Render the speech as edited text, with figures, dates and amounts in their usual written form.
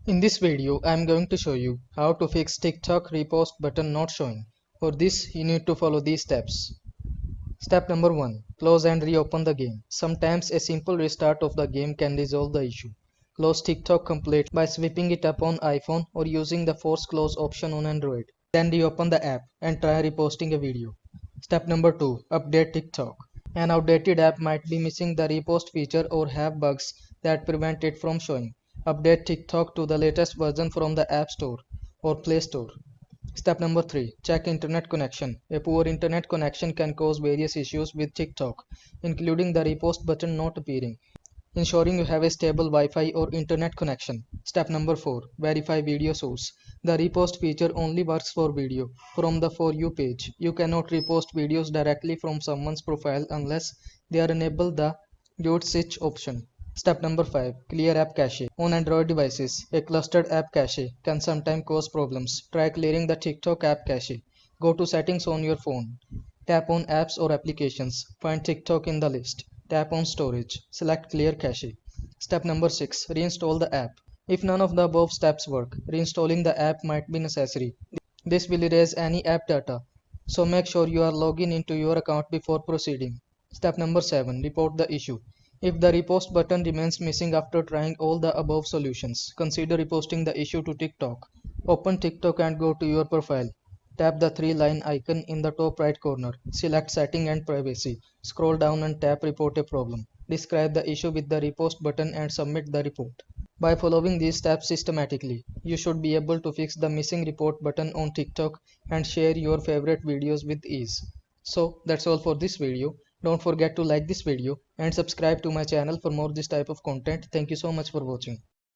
In this video, I am going to show you how to fix TikTok repost button not showing. For this, you need to follow these steps. Step number 1. Close and reopen the game. Sometimes a simple restart of the game can resolve the issue. Close TikTok completely by sweeping it up on iPhone or using the force close option on Android. Then reopen the app and try reposting a video. Step number 2. Update TikTok. An outdated app might be missing the repost feature or have bugs that prevent it from showing. Update TikTok to the latest version from the App Store or Play Store. Step number 3. Check internet connection. A poor internet connection can cause various issues with TikTok, including the repost button not appearing. Ensuring you have a stable Wi-Fi or internet connection. Step number 4. Verify video source. The repost feature only works for video from the For You page. You cannot repost videos directly from someone's profile unless they are enable the Mute Switch option. Step number 5. Clear app cache. On Android devices, a clustered app cache can sometimes cause problems. Try clearing the TikTok app cache. Go to settings on your phone. Tap on apps or applications. Find TikTok in the list. Tap on storage. Select clear cache. Step number 6. Reinstall the app. If none of the above steps work, reinstalling the app might be necessary. This will erase any app data, so make sure you are logging into your account before proceeding. Step number 7. Report the issue. If the repost button remains missing after trying all the above solutions, consider reposting the issue to TikTok. Open TikTok and go to your profile. Tap the three-line icon in the top right corner. Select Setting and Privacy. Scroll down and tap Report a problem. Describe the issue with the repost button and submit the report. By following these steps systematically, you should be able to fix the missing report button on TikTok and share your favorite videos with ease. So that's all for this video. Don't forget to like this video and subscribe to my channel for more this type of content. Thank you so much for watching.